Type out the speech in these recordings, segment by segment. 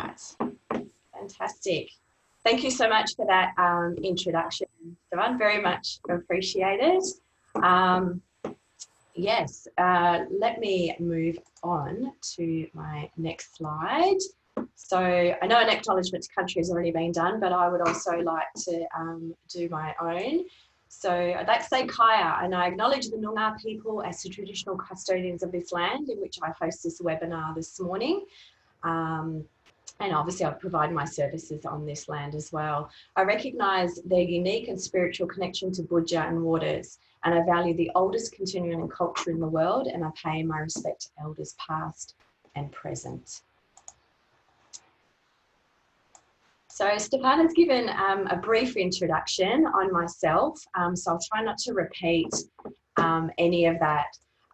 right. Fantastic. Thank you so much for that introduction, Stefan. Very much appreciated. Yes, let me move on to my next slide. So I know an acknowledgement to country has already been done, but I would also like to do my own. So I'd like to say Kaya, and I acknowledge the Noongar people as the traditional custodians of this land in which I host this webinar this morning. And obviously I've provided my services on this land as well. I recognise their unique and spiritual connection to Budja and waters, and I value the oldest continuing culture in the world, and I pay my respect to elders past and present. So Stefan has given a brief introduction on myself, so I'll try not to repeat any of that.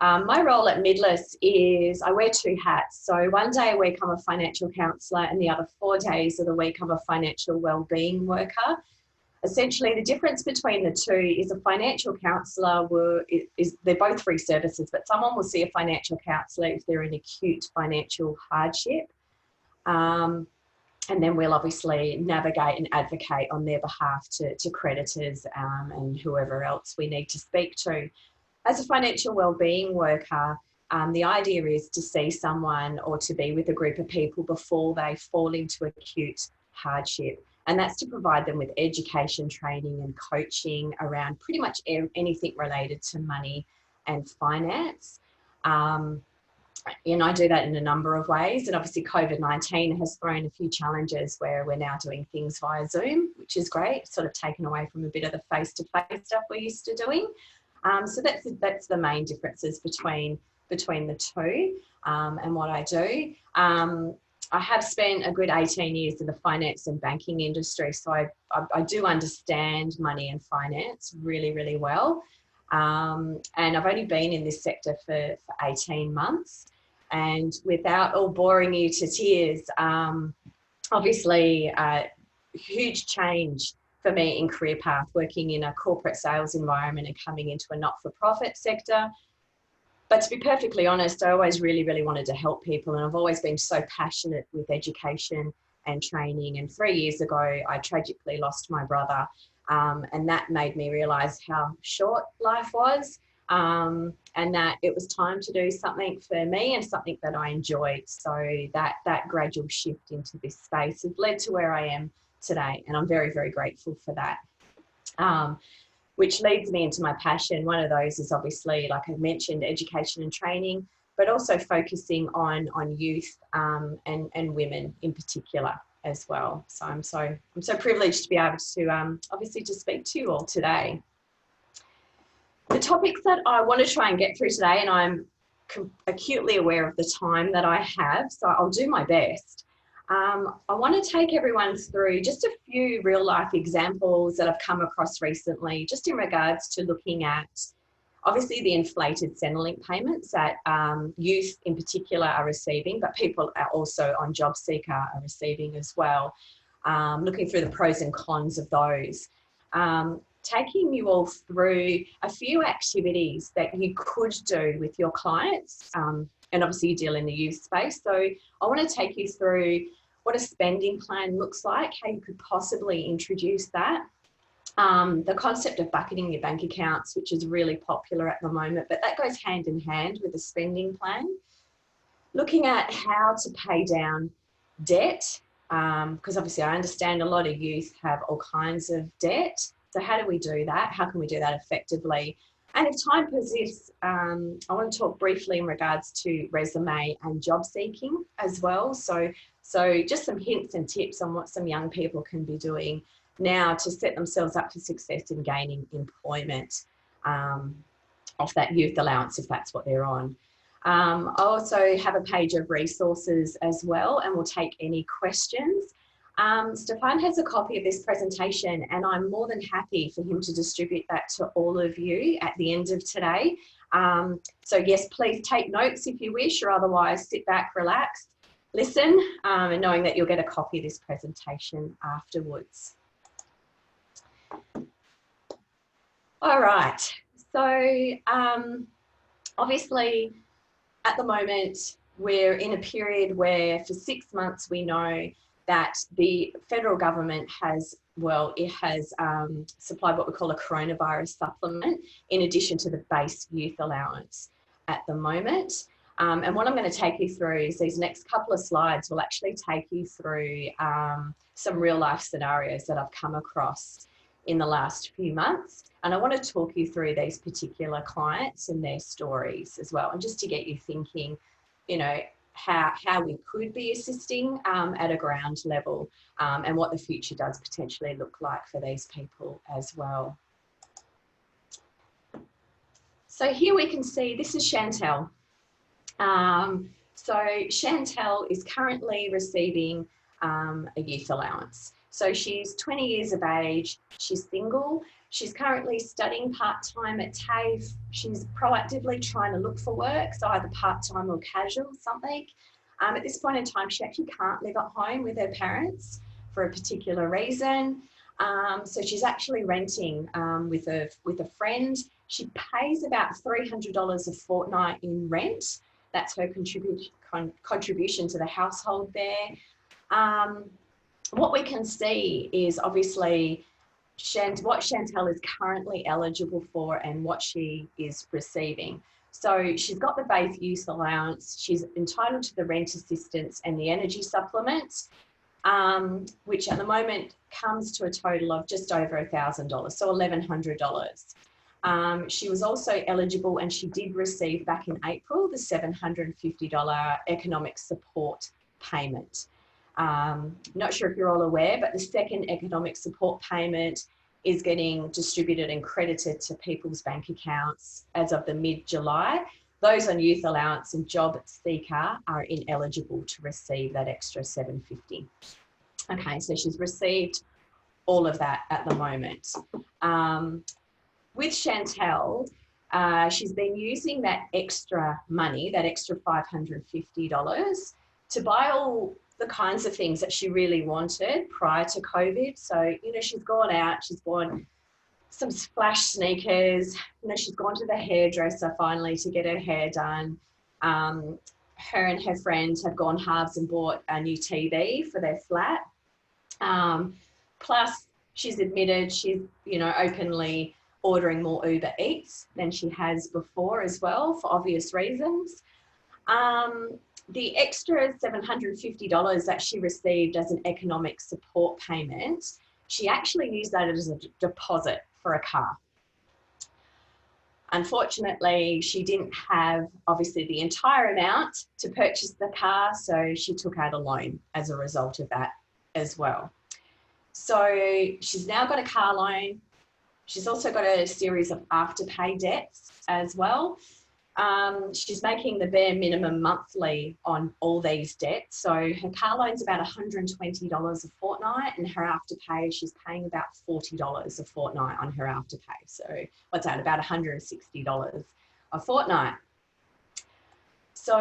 My role at MIDLAS is I wear two hats. So one day a week I'm a financial counsellor, and the other 4 days of the week I'm a financial wellbeing worker. Essentially, the difference between the two is a financial counsellor, they're both free services, but someone will see a financial counsellor if they're in acute financial hardship. And then we'll obviously navigate and advocate on their behalf to creditors and whoever else we need to speak to. As a financial wellbeing worker, the idea is to see someone or to be with a group of people before they fall into acute hardship. And that's to provide them with education, training and coaching around pretty much anything related to money and finance. And I do that in a number of ways. And obviously COVID-19 has thrown a few challenges where we're now doing things via Zoom, which is great, sort of taken away from a bit of the face-to-face stuff we're used to doing. So that's the main differences between the two and what I do. I have spent a good 18 years in the finance and banking industry, so I do understand money and finance really, really well. And I've only been in this sector for 18 months. And without all boring you to tears, obviously huge change for me in career path, working in a corporate sales environment and coming into a not-for-profit sector. But to be perfectly honest, I always really, really wanted to help people, and I've always been so passionate with education and training. And 3 years ago, I tragically lost my brother, and that made me realise how short life was, and that it was time to do something for me and something that I enjoyed. So that gradual shift into this space has led to where I am today, and I'm very, very grateful for that. Which leads me into my passion. One of those is obviously, like I mentioned, education and training, but also focusing on youth and women in particular as well. So I'm so privileged to be able to obviously to speak to you all today. The topics that I want to try and get through today, and I'm acutely aware of the time that I have, so I'll do my best. I want to take everyone through just a few real life examples that I've come across recently, just in regards to looking at obviously the inflated Centrelink payments that youth in particular are receiving, but people are also on JobSeeker are receiving as well. Looking through the pros and cons of those. Taking you all through a few activities that you could do with your clients. And obviously you deal in the youth space. So I want to take you through what a spending plan looks like, how you could possibly introduce that. The concept of bucketing your bank accounts, which is really popular at the moment, but that goes hand in hand with a spending plan. Looking at how to pay down debt, because obviously I understand a lot of youth have all kinds of debt. So how do we do that? How can we do that effectively? And if time persists, I want to talk briefly in regards to resume and job seeking as well. So just some hints and tips on what some young people can be doing now to set themselves up for success in gaining employment off that youth allowance, if that's what they're on. I also have a page of resources as well, and we'll take any questions. Stefan has a copy of this presentation, and I'm more than happy for him to distribute that to all of you at the end of today. So yes, please take notes if you wish, or otherwise sit back, relax, listen, and knowing that you'll get a copy of this presentation afterwards. All right, so obviously at the moment, we're in a period where for 6 months we know that the federal government has, well, it has supplied what we call a coronavirus supplement in addition to the base youth allowance at the moment. And what I'm going to take you through is these next couple of slides will actually take you through some real life scenarios that I've come across in the last few months. And I want to talk you through these particular clients and their stories as well. And just to get you thinking, you know, how we could be assisting at a ground level and what the future does potentially look like for these people as well. So here we can see, this is Chantel. So Chantel is currently receiving a youth allowance. So she's 20 years of age, she's single, she's currently studying part-time at TAFE. She's proactively trying to look for work, so either part-time or casual, something. At this point in time, she actually can't live at home with her parents for a particular reason. So she's actually renting with a friend. She pays about $300 a fortnight in rent. That's her contribution to the household there. What we can see is obviously what Chantel is currently eligible for and what she is receiving. So she's got the base youth allowance, she's entitled to the rent assistance and the energy supplement, which at the moment comes to a total of just over $1,000, so $1,100. She was also eligible, and she did receive back in April the $750 economic support payment. Not sure if you're all aware, but the second economic support payment is getting distributed and credited to people's bank accounts as of the mid-July. Those on youth allowance and JobSeeker are ineligible to receive that extra $750. Okay, so she's received all of that at the moment. With Chantel, she's been using that extra money, that extra $550, to buy all the kinds of things that she really wanted prior to COVID. So, you know, she's gone out, she's bought some splash sneakers, you know, she's gone to the hairdresser finally to get her hair done. Her and her friends have gone halves and bought a new TV for their flat. Plus, she's admitted she's, you know, openly ordering more Uber Eats than she has before as well, for obvious reasons. The extra $750 that she received as an economic support payment, she actually used that as a deposit for a car. Unfortunately, she didn't have, obviously, the entire amount to purchase the car, so she took out a loan as a result of that as well. So she's now got a car loan. She's also got a series of afterpay debts as well. She's making the bare minimum monthly on all these debts. So her car loan's about $120 a fortnight, and her afterpay, she's paying about $40 a fortnight on her afterpay. So what's that, about $160 a fortnight. So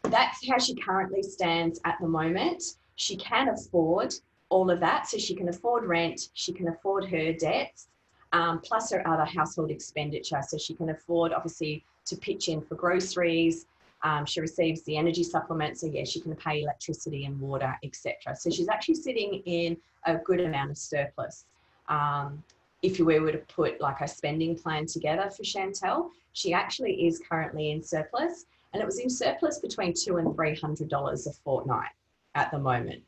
that's how she currently stands at the moment. She can afford all of that. So she can afford rent, she can afford her debts, plus her other household expenditure. So she can afford, obviously, to pitch in for groceries. She receives the energy supplement. So yeah, she can pay electricity and water, etc. So she's actually sitting in a good amount of surplus. If you were to put like a spending plan together for Chantel, she actually is currently in surplus, and it was in surplus between $200 and $300 a fortnight at the moment.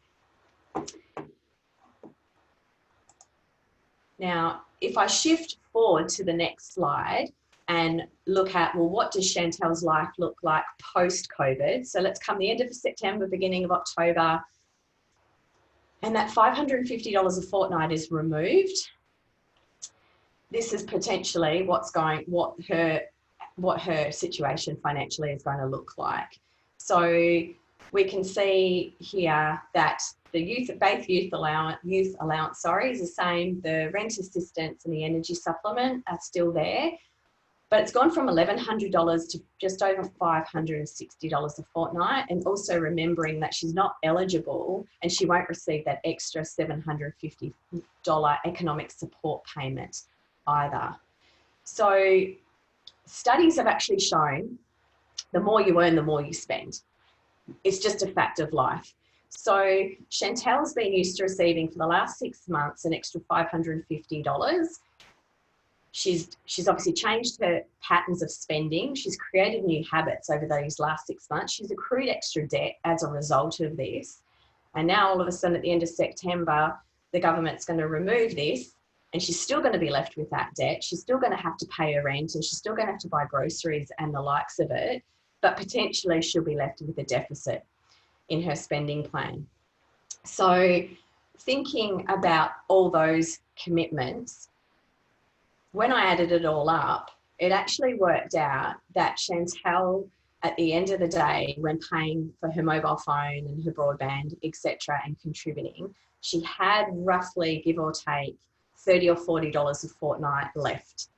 Now, if I shift forward to the next slide and look at, well, what does Chantel's life look like post-COVID? So let's come the end of September, beginning of October, and that $550 a fortnight is removed. This is potentially what her situation financially is going to look like. So we can see here that the base youth allowance is the same. The rent assistance and the energy supplement are still there, but it's gone from $1,100 to just over $560 a fortnight. And also remembering that she's not eligible and she won't receive that extra $750 economic support payment either. So studies have actually shown The more you earn, the more you spend. It's just a fact of life. So Chantel's been used to receiving for the last 6 months an extra $550. She's obviously changed her patterns of spending. She's created new habits over those last 6 months. She's accrued extra debt as a result of this. And now all of a sudden at the end of September, the government's going to remove this, and she's still going to be left with that debt. She's still going to have to pay her rent, and she's still going to have to buy groceries and the likes of it, but potentially she'll be left with a deficit in her spending plan. So thinking about all those commitments, when I added it all up, it actually worked out that Chantel, at the end of the day, when paying for her mobile phone and her broadband, etc., and contributing, she had roughly, give or take, $30 or $40 a fortnight left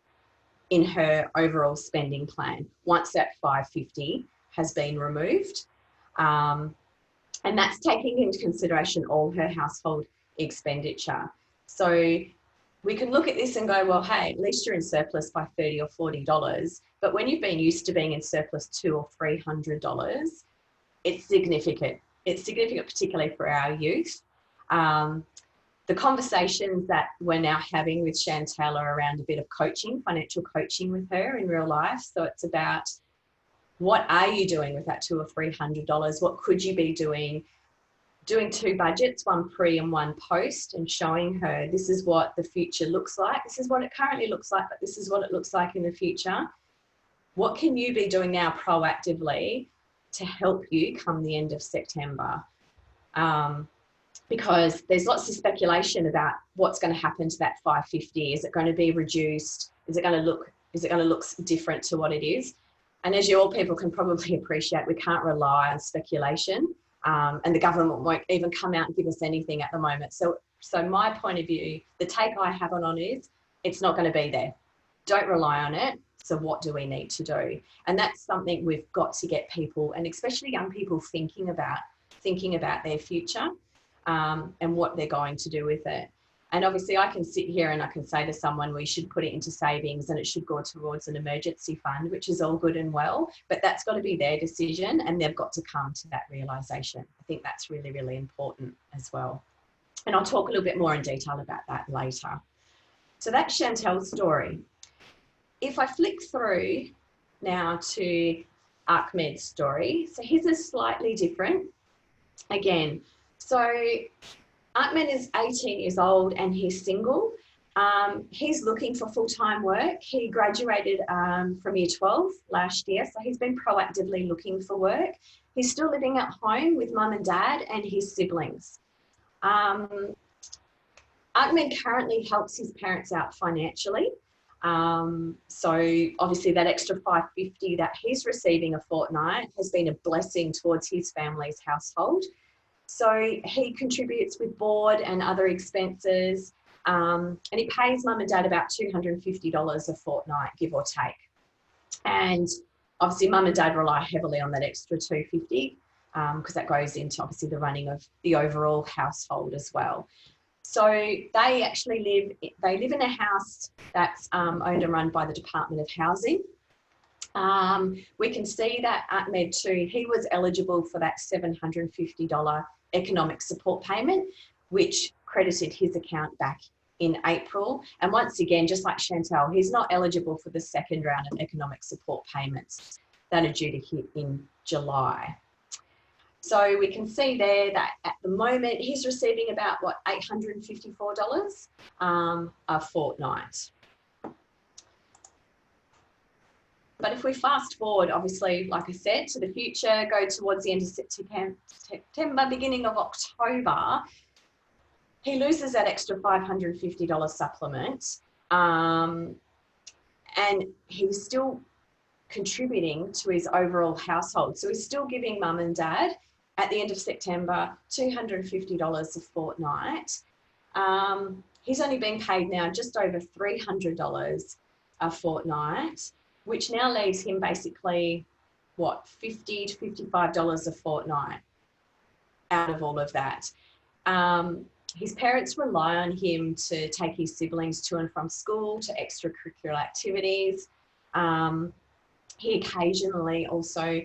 in her overall spending plan once that $550 has been removed. And that's taking into consideration all her household expenditure. So we can look at this and go, well, hey, at least you're in surplus by $30 or $40. But when you've been used to being in surplus $200 or $300, it's significant. It's significant, particularly for our youth. The conversations that we're now having with Chantel are around a bit of coaching, financial coaching with her in real life. So it's about, what are you doing with that $200 or $300? What could you be doing? Doing 2 budgets, one pre and one post, and showing her this is what the future looks like. This is what it currently looks like, but this is what it looks like in the future. What can you be doing now proactively to help you come the end of September? Because there's lots of speculation about what's going to happen to that $550. Is it going to be reduced? Is it going to look different to what it is? And as you all people can probably appreciate, we can't rely on speculation, and the government won't even come out and give us anything at the moment. So my point of view, the take I have on is, it's not going to be there. Don't rely on it. So what do we need to do? And that's something we've got to get people, and especially young people, thinking about their future, and what they're going to do with it. And obviously I can sit here and I can say to someone, we should put it into savings and it should go towards an emergency fund, which is all good and well, but that's got to be their decision, and they've got to come to that realisation. I think that's really, really important as well. And I'll talk a little bit more in detail about that later. So that's Chantel's story. If I flick through now to Ahmed's story, so his is slightly different. Again, so Ahmed is 18 years old and he's single. He's looking for full-time work. He graduated from year 12 last year, so he's been proactively looking for work. He's still living at home with mum and dad and his siblings. Ahmed currently helps his parents out financially. So obviously that extra $550 that he's receiving a fortnight has been a blessing towards his family's household. So he contributes with board and other expenses, and he pays mum and dad about $250 a fortnight, give or take. And obviously mum and dad rely heavily on that extra $250, because that goes into obviously the running of the overall household as well. So they actually live in a house that's owned and run by the Department of Housing. We can see that Ahmed too, he was eligible for that $750 economic support payment, which credited his account back in April. And once again, just like Chantel, he's not eligible for the second round of economic support payments that are due to hit in July. So we can see there that at the moment he's receiving about, $854 a fortnight. But if we fast forward, obviously, like I said, to the future, go towards the end of September, beginning of October, he loses that extra $550 supplement, and he's still contributing to his overall household. So he's still giving mum and dad, at the end of September, $250 a fortnight. He's only being paid now just over $300 a fortnight, which now leaves him basically, $50 to $55 a fortnight out of all of that. His parents rely on him to take his siblings to and from school, to extracurricular activities. He occasionally also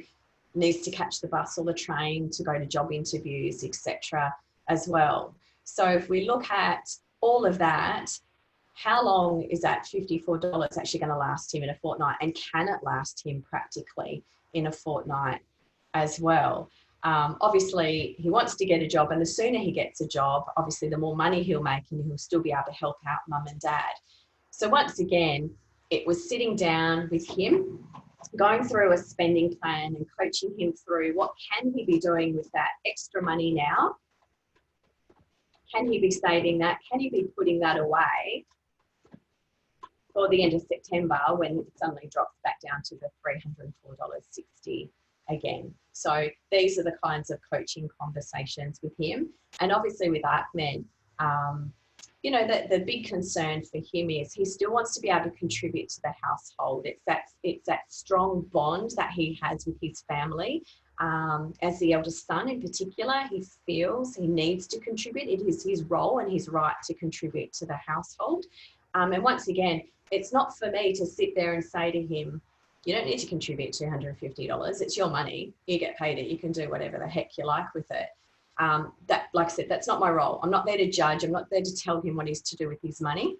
needs to catch the bus or the train to go to job interviews, etc. as well. So if we look at all of that, how long is that $54 actually going to last him in a fortnight? And can it last him practically in a fortnight as well? Obviously, he wants to get a job, and the sooner he gets a job, obviously, the more money he'll make, and he'll still be able to help out mum and dad. So once again, it was sitting down with him, going through a spending plan and coaching him through what can he be doing with that extra money now? Can he be saving that? Can he be putting that away for the end of September when it suddenly drops back down to the $304.60 again? So these are the kinds of coaching conversations with him. And obviously with Ahmed, you know, the big concern for him is he still wants to be able to contribute to the household. It's that strong bond that he has with his family. As the eldest son in particular, he feels he needs to contribute. It is his role and his right to contribute to the household. And once again, it's not for me to sit there and say to him, you don't need to contribute $250. It's your money. You get paid it. You can do whatever the heck you like with it. That, like I said, that's not my role. I'm not there to judge. I'm not there to tell him what he's to do with his money.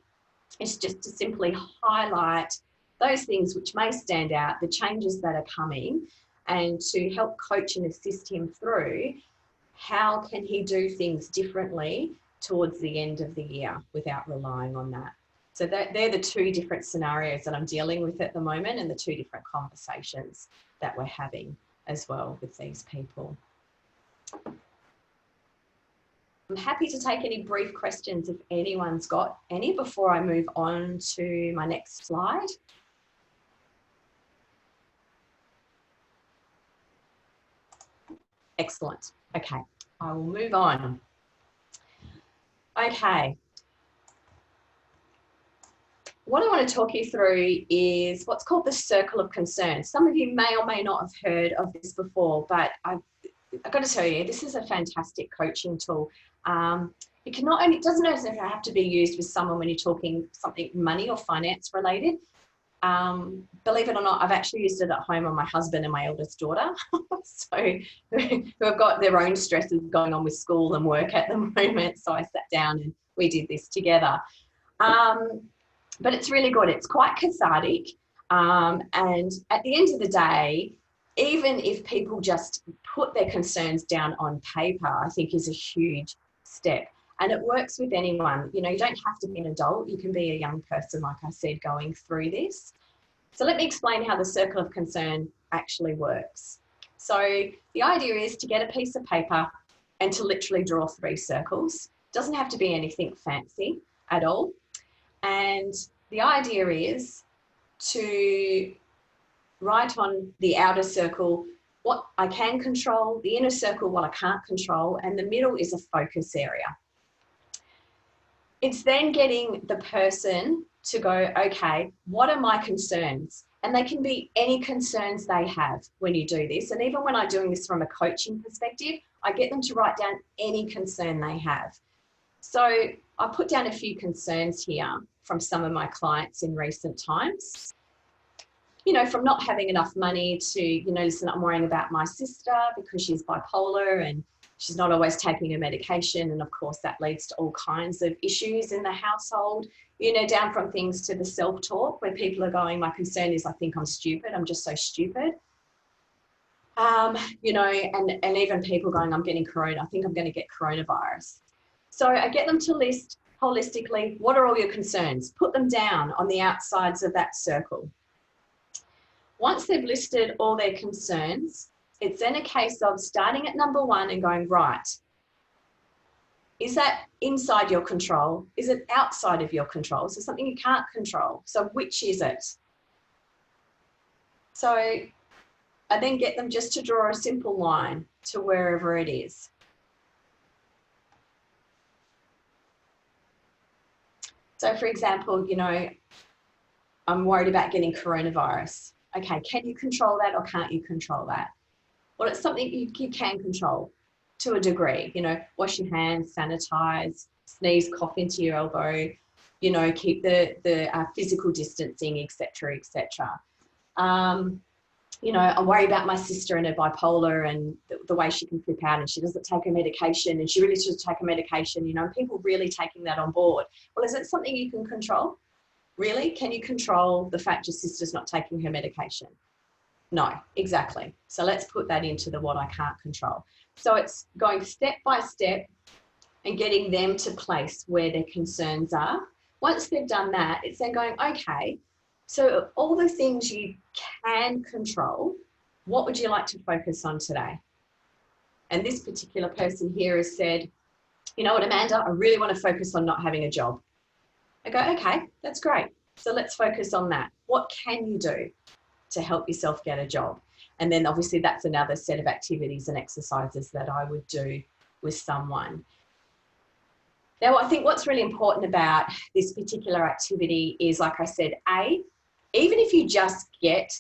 It's just to simply highlight those things which may stand out, the changes that are coming, and to help coach and assist him through how can he do things differently towards the end of the year without relying on that. So they're the two different scenarios that I'm dealing with at the moment, and the two different conversations that we're having as well with these people. I'm happy to take any brief questions if anyone's got any before I move on to my next slide. Excellent. Okay, I will move on. Okay. What I want to talk you through is what's called the circle of concern. Some of you may or may not have heard of this before, but I've got to tell you, this is a fantastic coaching tool. It can not only, it doesn't necessarily have to be used with someone when you're talking something money or finance related. Believe it or not, I've actually used it at home on my husband and my eldest daughter. So who have got their own stresses going on with school and work at the moment. So I sat down and we did this together. But it's really good. It's quite cathartic. And at the end of the day, even if people just put their concerns down on paper, I think is a huge step. And it works with anyone. You know, you don't have to be an adult. You can be a young person, like I said, going through this. So let me explain how the circle of concern actually works. So the idea is to get a piece of paper and to literally draw 3 circles. Doesn't have to be anything fancy at all. And the idea is to write on the outer circle what I can control, the inner circle what I can't control, and the middle is a focus area. It's then getting the person to go, okay, what are my concerns? And they can be any concerns they have when you do this. And even when I'm doing this from a coaching perspective, I get them to write down any concern they have. So I put down a few concerns here from some of my clients in recent times. You know, from not having enough money to, you know, listen, I'm worrying about my sister because she's bipolar and she's not always taking her medication. And of course, that leads to all kinds of issues in the household, you know, down from things to the self-talk where people are going, my concern is I think I'm stupid. I'm just so stupid. You know, and even people going, I'm getting corona. I think I'm going to get coronavirus. So I get them to list holistically, what are all your concerns? Put them down on the outsides of that circle. Once they've listed all their concerns, it's then a case of starting at number 1 and going, right, is that inside your control? Is it outside of your control? So something you can't control. So which is it? So I then get them just to draw a simple line to wherever it is. So for example, you know, I'm worried about getting coronavirus. Okay, can you control that or can't you control that? Well, it's something you can control to a degree, you know, wash your hands, sanitize, sneeze, cough into your elbow, you know, keep the physical distancing, et cetera, et cetera. you know, I worry about my sister and her bipolar and the way she can flip out, and she doesn't take her medication, and she really should take her medication, you know, people really taking that on board. Well, is it something you can control? Really? Can you control the fact your sister's not taking her medication? No, exactly. So let's put that into the what I can't control. So it's going step by step and getting them to place where their concerns are. Once they've done that, it's then going, okay, so all the things you can control, what would you like to focus on today? And this particular person here has said, you know what, Amanda, I really want to focus on not having a job. I go, okay, that's great. So let's focus on that. What can you do to help yourself get a job? And then obviously that's another set of activities and exercises that I would do with someone. Now, I think what's really important about this particular activity is, like I said, even if you just get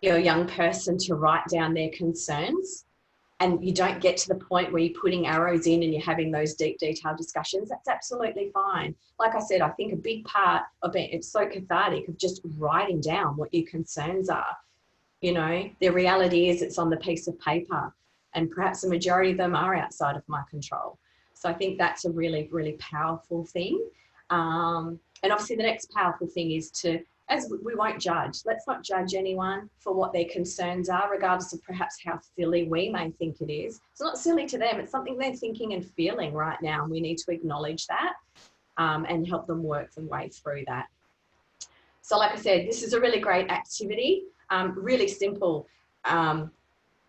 your young person to write down their concerns and you don't get to the point where you're putting arrows in and you're having those deep, detailed discussions, that's absolutely fine. Like I said, I think a big part of it, it's so cathartic of just writing down what your concerns are. You know, the reality is it's on the piece of paper, and perhaps the majority of them are outside of my control. So I think that's a really, really powerful thing. And obviously the next powerful thing is as we won't judge. Let's not judge anyone for what their concerns are, regardless of perhaps how silly we may think it is. It's not silly to them. It's something they're thinking and feeling right now. And we need to acknowledge that and help them work their way through that. So like I said, this is a really great activity, really simple.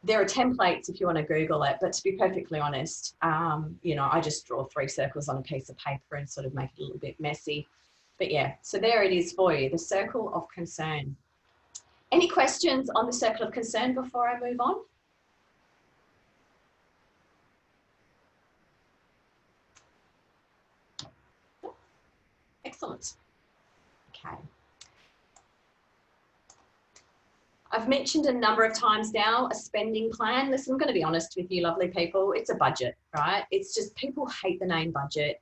There are templates if you want to Google it, but to be perfectly honest, you know, I just draw 3 circles on a piece of paper and sort of make it a little bit messy. But yeah, so there it is for you, the circle of concern. Any questions on the circle of concern before I move on? Excellent. Okay. I've mentioned a number of times now a spending plan. Listen, I'm going to be honest with you, lovely people. It's a budget, right? It's just people hate the name budget.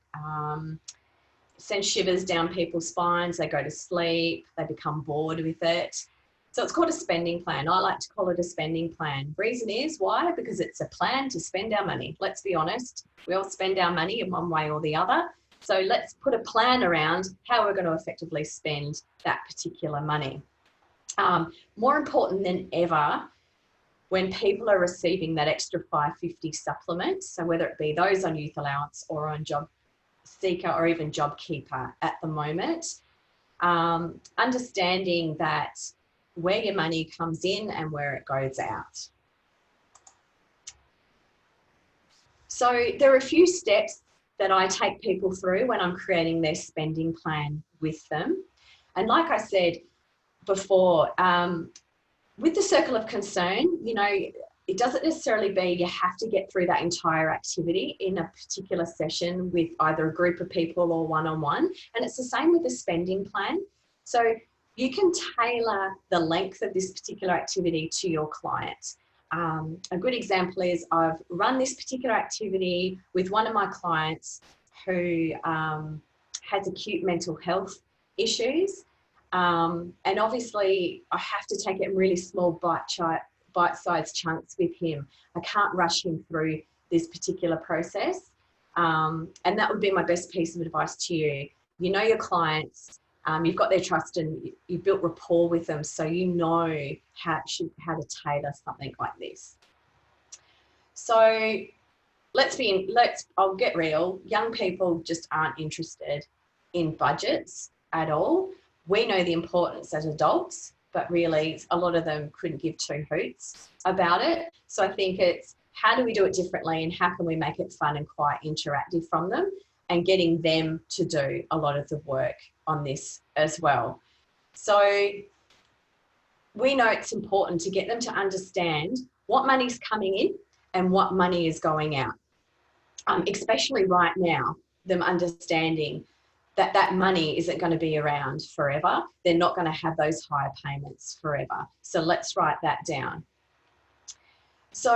Sends shivers down people's spines. They go to sleep. They become bored with it. So it's called a spending plan. I like to call it a spending plan. Reason is why? Because it's a plan to spend our money. Let's be honest. We all spend our money in one way or the other. So let's put a plan around how we're going to effectively spend that particular money. More important than ever, when people are receiving that extra $5.50 supplement, so whether it be those on youth allowance or on JobSeeker or even JobKeeper at the moment, understanding that where your money comes in and where it goes out. So there are a few steps that I take people through when I'm creating their spending plan with them. And like I said before, with the circle of concern, you know, it doesn't necessarily be you have to get through that entire activity in a particular session with either a group of people or one-on-one. And it's the same with the spending plan. So you can tailor the length of this particular activity to your client. A good example is I've run this particular activity with one of my clients who has acute mental health issues. And obviously I have to take it in really small bite-sized chunks with him. I can't rush him through this particular process. And that would be my best piece of advice to you. You know your clients, you've got their trust and you've built rapport with them, so you know how to tailor something like this. So I'll get real. Young people just aren't interested in budgets at all. We know the importance as adults, but really a lot of them couldn't give 2 hoots about it. So I think it's how do we do it differently and how can we make it fun and quite interactive from them, and getting them to do a lot of the work on this as well. So we know it's important to get them to understand what money's coming in and what money is going out, especially right now, them understanding that that money isn't going to be around forever. They're not going to have those higher payments forever. So let's write that down. So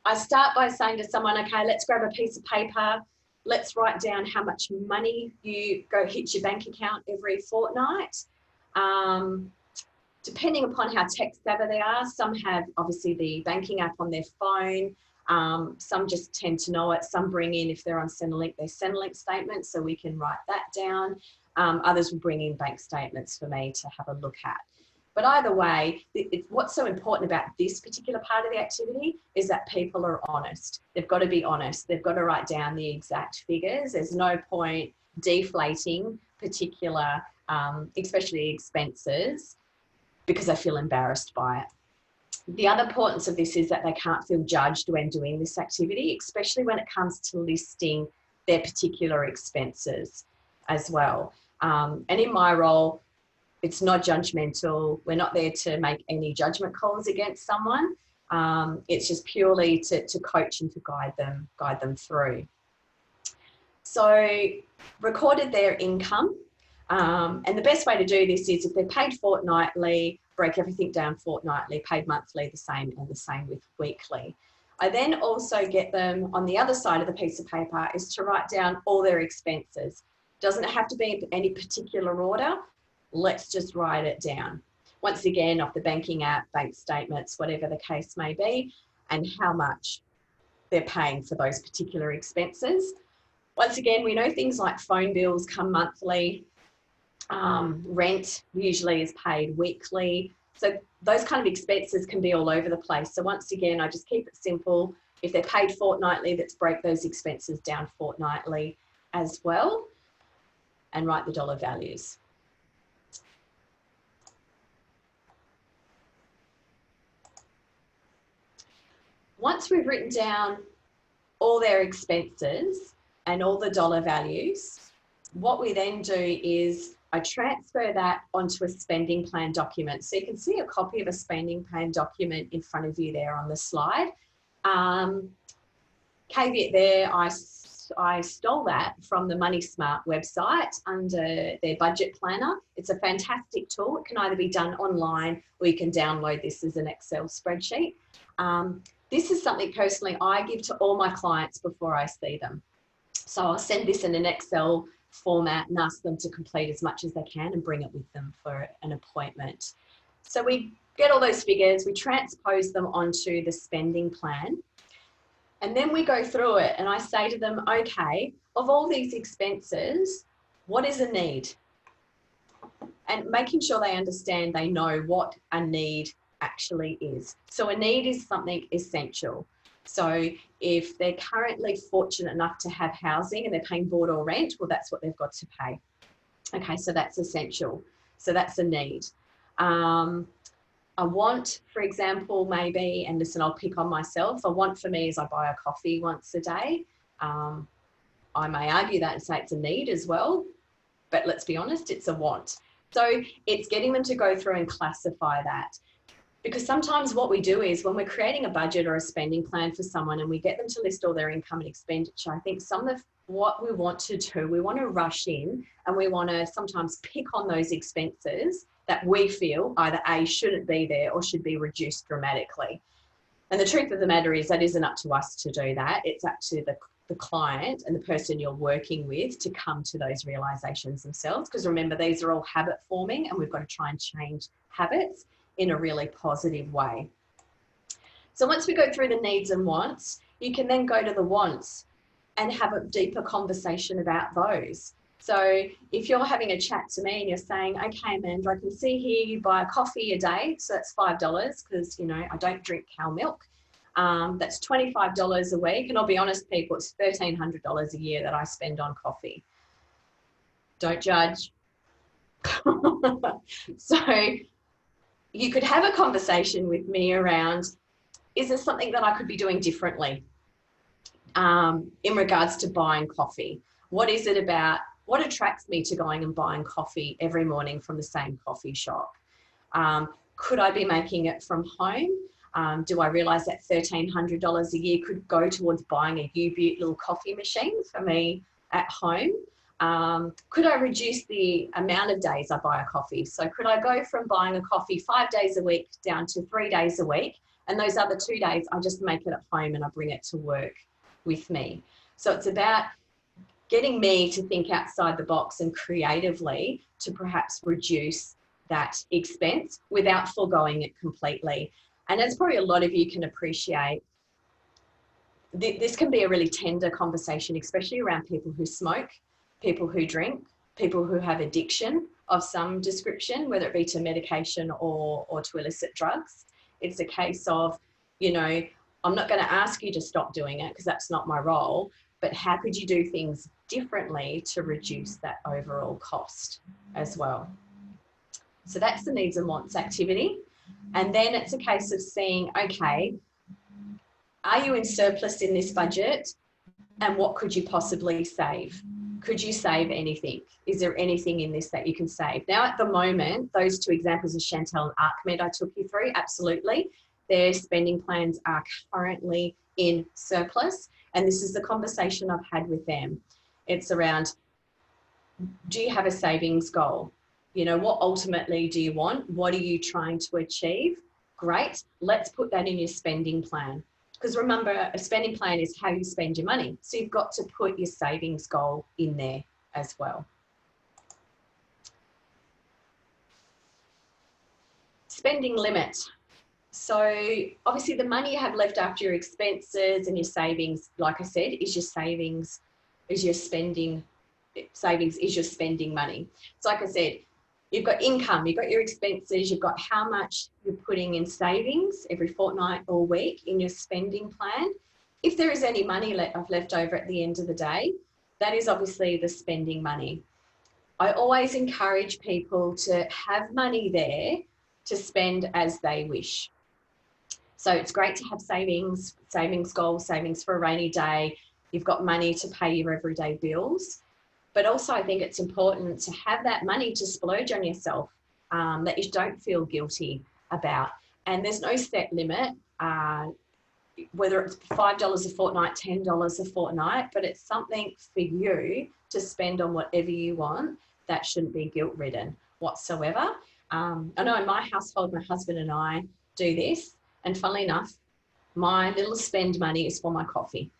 I start by saying to someone, okay, let's grab a piece of paper. Let's write down how much money you hit your bank account every fortnight. depending upon how tech savvy they are, some have obviously the banking app on their phone. Some just tend to know it. Some bring in, if they're on Centrelink, their Centrelink statements, so we can write that down. Others will bring in bank statements for me to have a look at. But either way, what's so important about this particular part of the activity is that people are honest. They've got to be honest. They've got to write down the exact figures. There's no point deflating particular, especially expenses, because they feel embarrassed by it. The other importance of this is that they can't feel judged when doing this activity, especially when it comes to listing their particular expenses as well. And in my role, it's not judgmental. We're not there to make any judgment calls against someone. It's just purely to coach and to guide them through. So recorded their income. And the best way to do this is if they're paid fortnightly, break everything down fortnightly, paid monthly, the same, and the same with weekly. I then also get them on the other side of the piece of paper is to write down all their expenses. Doesn't have to be in any particular order. Let's just write it down. Once again, off the banking app, bank statements, whatever the case may be, and how much they're paying for those particular expenses. Once again, we know things like phone bills come monthly. Rent usually is paid weekly. So those kind of expenses can be all over the place. So once again, I just keep it simple. If they're paid fortnightly, let's break those expenses down fortnightly as well and write the dollar values. Once we've written down all their expenses and all the dollar values, what we then do is I transfer that onto a spending plan document. So you can see a copy of a spending plan document in front of you there on the slide. Caveat there, I stole that from the Money Smart website under their budget planner. It's a fantastic tool. It can either be done online or you can download this as an Excel spreadsheet. This is something personally I give to all my clients before I see them. So I'll send this in an Excel format and ask them to complete as much as they can and bring it with them for an appointment. So we get all those figures, we transpose them onto the spending plan, and then we go through it and I say to them, okay, of all these expenses, what is a need? And making sure they understand, they know what a need actually is. So a need is something essential. So if they're currently fortunate enough to have housing and they're paying board or rent, well, that's what they've got to pay. Okay, so that's essential. So that's a need. A want, for example, maybe, and listen, I'll pick on myself. A want for me is I buy a coffee once a day. I may argue that and say it's a need as well, but let's be honest, it's a want. So it's getting them to go through and classify that. Because sometimes what we do is when we're creating a budget or a spending plan for someone and we get them to list all their income and expenditure, I think some of what we want to do, we want to rush in and we want to sometimes pick on those expenses that we feel either A, shouldn't be there or should be reduced dramatically. And the truth of the matter is that isn't up to us to do that. It's up to the client and the person you're working with to come to those realizations themselves. Because remember, these are all habit forming and we've got to try and change habits in a really positive way. So once we go through the needs and wants, you can then go to the wants and have a deeper conversation about those. So if you're having a chat to me and you're saying, okay, Amanda, I can see here you buy a coffee a day, so that's $5 because, you know, I don't drink cow milk. That's $25 a week. And I'll be honest, people, it's $1,300 a year that I spend on coffee. Don't judge. So you could have a conversation with me around, is there something that I could be doing differently in regards to buying coffee? What is it about, what attracts me to going and buying coffee every morning from the same coffee shop? Could I be making it from home? Do I realise that $1,300 a year could go towards buying a U-Butte little coffee machine for me at home? Could I reduce the amount of days I buy a coffee? So could I go from buying a coffee 5 days a week down to 3 days a week? And those other 2 days, I just make it at home and I bring it to work with me. So it's about getting me to think outside the box and creatively to perhaps reduce that expense without foregoing it completely. And as probably a lot of you can appreciate, this can be a really tender conversation, especially around people who smoke, people who drink, people who have addiction of some description, whether it be to medication or to illicit drugs. It's a case of, you know, I'm not going to ask you to stop doing it because that's not my role, but how could you do things differently to reduce that overall cost as well? So that's the needs and wants activity. And then it's a case of seeing, okay, are you in surplus in this budget? And what could you possibly save? Could you save anything? Is there anything in this that you can save? Now, at the moment, those two examples of Chantel and Ahmed I took you through, absolutely. Their spending plans are currently in surplus. And this is the conversation I've had with them. It's around, do you have a savings goal? You know, what ultimately do you want? What are you trying to achieve? Great, let's put that in your spending plan. Because remember, a spending plan is how you spend your money. So you've got to put your savings goal in there as well. Spending limit. So obviously the money you have left after your expenses and your savings, like I said, is your savings, is your spending, savings is your spending money. So like I said, you've got income, you've got your expenses, you've got how much you're putting in savings every fortnight or week in your spending plan. If there is any money left over at the end of the day, that is obviously the spending money. I always encourage people to have money there to spend as they wish. So it's great to have savings goals, savings for a rainy day. You've got money to pay your everyday bills. But also I think it's important to have that money to splurge on yourself that you don't feel guilty about. And there's no set limit, whether it's $5 a fortnight, $10 a fortnight, but it's something for you to spend on whatever you want. That shouldn't be guilt-ridden whatsoever. I know in my household, my husband and I do this. And funnily enough, my little spend money is for my coffee.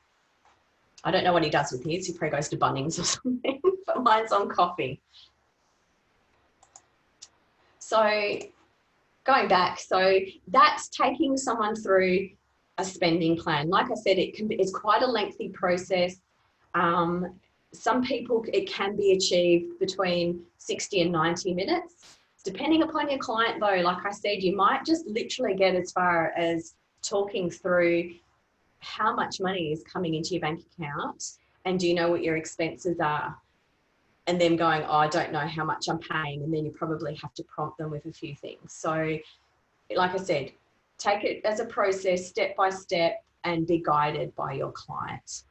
I don't know what he does with his. He probably goes to Bunnings or something, but mine's on coffee. So going back, so that's taking someone through a spending plan. Like I said, it's quite a lengthy process. Some people, it can be achieved between 60 and 90 minutes. Depending upon your client though, like I said, you might just literally get as far as talking through how much money is coming into your bank account and do you know what your expenses are? And them going, oh, I don't know how much I'm paying. And then you probably have to prompt them with a few things. So like I said, take it as a process, step by step, and be guided by your client.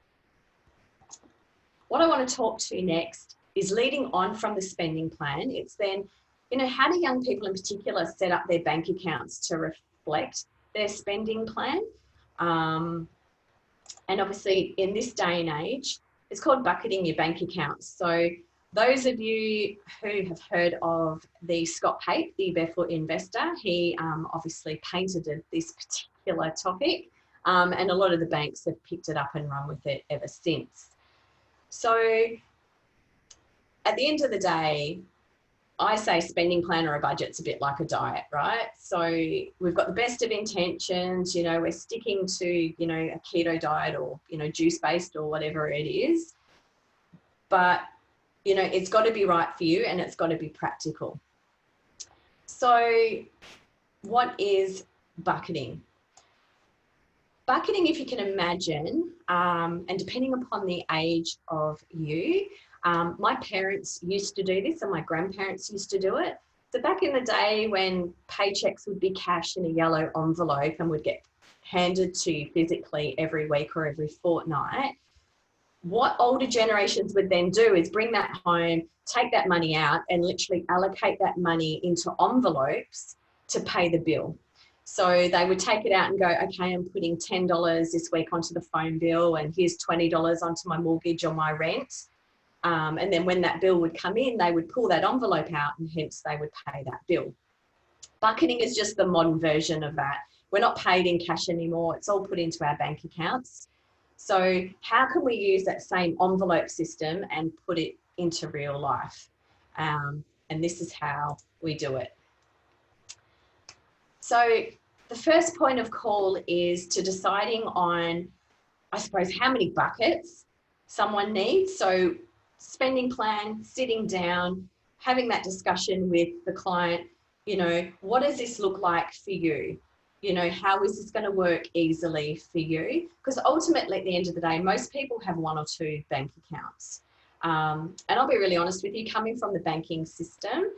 What I want to talk to next is leading on from the spending plan. It's then, you know, how do young people in particular set up their bank accounts to reflect their spending plan? And obviously in this day and age, it's called bucketing your bank accounts. So those of you who have heard of the Scott Pape, the Barefoot Investor, he obviously painted this particular topic, and a lot of the banks have picked it up and run with it ever since. So at the end of the day, I say spending plan or a budget's a bit like a diet, right? So we've got the best of intentions, you know, we're sticking to, you know, a keto diet or, you know, juice-based or whatever it is. But, you know, it's got to be right for you and it's got to be practical. So what is bucketing? Bucketing, if you can imagine, and depending upon the age of you, my parents used to do this and my grandparents used to do it. So back in the day when paychecks would be cash in a yellow envelope and would get handed to you physically every week or every fortnight, what older generations would then do is bring that home, take that money out and literally allocate that money into envelopes to pay the bill. So they would take it out and go, okay, I'm putting $10 this week onto the phone bill and here's $20 onto my mortgage or my rent. And then when that bill would come in, they would pull that envelope out and hence they would pay that bill. Bucketing is just the modern version of that. We're not paid in cash anymore. It's all put into our bank accounts. So how can we use that same envelope system and put it into real life? And this is how we do it. So the first point of call is to deciding on, I suppose, how many buckets someone needs. So spending plan, sitting down, having that discussion with the client, you know, what does this look like for you? You know, how is this going to work easily for you? Because ultimately, at the end of the day, most people have one or two bank accounts. And I'll be really honest with you, coming from the banking system,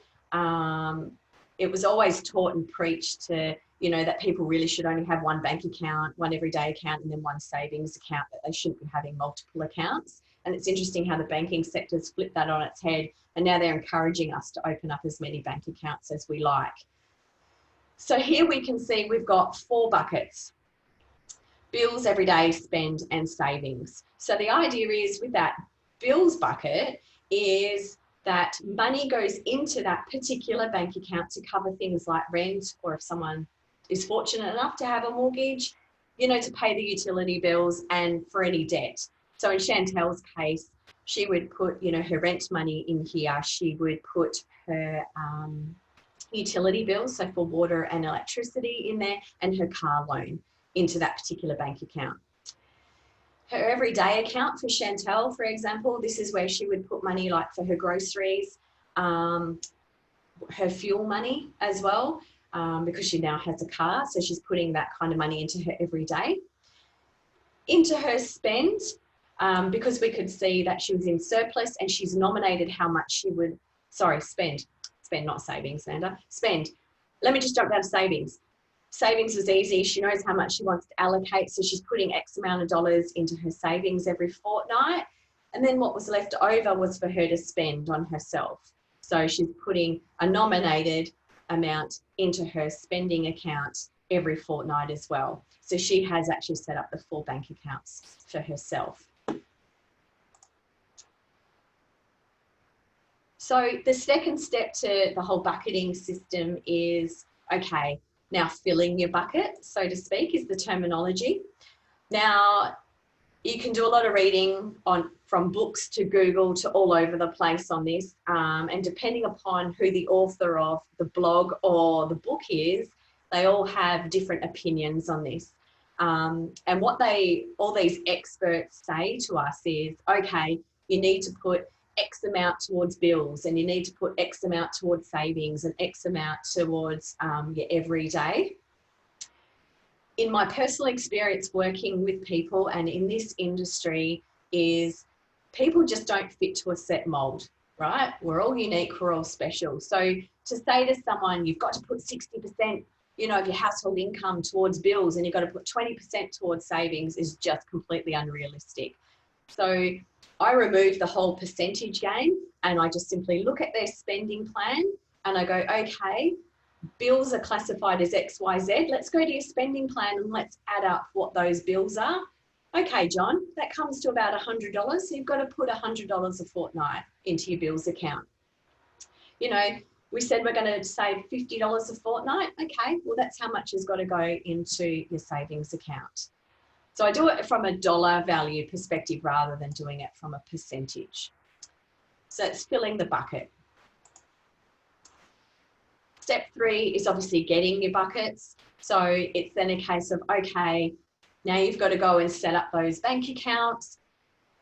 it was always taught and preached to, you know, that people really should only have one bank account, one everyday account, and then one savings account, that they shouldn't be having multiple accounts. And it's interesting how the banking sector's flipped that on its head, and now they're encouraging us to open up as many bank accounts as we like. So here we can see we've got 4 buckets: bills, everyday, spend, and savings. So the idea is with that bills bucket is that money goes into that particular bank account to cover things like rent, or if someone is fortunate enough to have a mortgage, you know, to pay the utility bills and for any debt. So in CHANTEL'S case, she would put, you know, her rent money in here. She would put her utility bills, so for water and electricity, in there, and her car loan into that particular bank account. Her everyday account for Chantel, for example, this is where she would put money like for her groceries, her fuel money as well, because she now has a car. So she's putting that kind of money into her everyday. Into her spend, because we could see that she was in surplus and she's nominated how much she would, spend, not savings, Amanda, spend. Let me just jump down to savings. Savings was easy. She knows how much she wants to allocate. So she's putting X amount of dollars into her savings every fortnight. And then what was left over was for her to spend on herself. So she's putting a nominated amount into her spending account every fortnight as well. So she has actually set up the 4 bank accounts for herself. So the second step to the whole bucketing system is, okay, now filling your bucket, so to speak, is the terminology. Now, you can do a lot of reading from books to Google to all over the place on this. And depending upon who the author of the blog or the book is, they all have different opinions on this. And what all these experts say to us is, okay, you need to put X amount towards bills, and you need to put X amount towards savings, and X amount towards your everyday. In my personal experience working with people and in this industry is people just don't fit to a set mold, right? We're all unique, we're all special. So to say to someone, you've got to put 60%, you know, of your household income towards bills and you've got to put 20% towards savings is just completely unrealistic. So I remove the whole percentage game and I just simply look at their spending plan and I go, okay, bills are classified as X, Y, Z. Let's go to your spending plan and let's add up what those bills are. Okay, John, that comes to about $100. So you've got to put $100 a fortnight into your bills account. You know, we said we're going to save $50 a fortnight. Okay, well, that's how much has got to go into your savings account. So I do it from a dollar value perspective rather than doing it from a percentage. So it's filling the bucket. Step 3 is obviously getting your buckets. So it's then a case of, okay, now you've got to go and set up those bank accounts.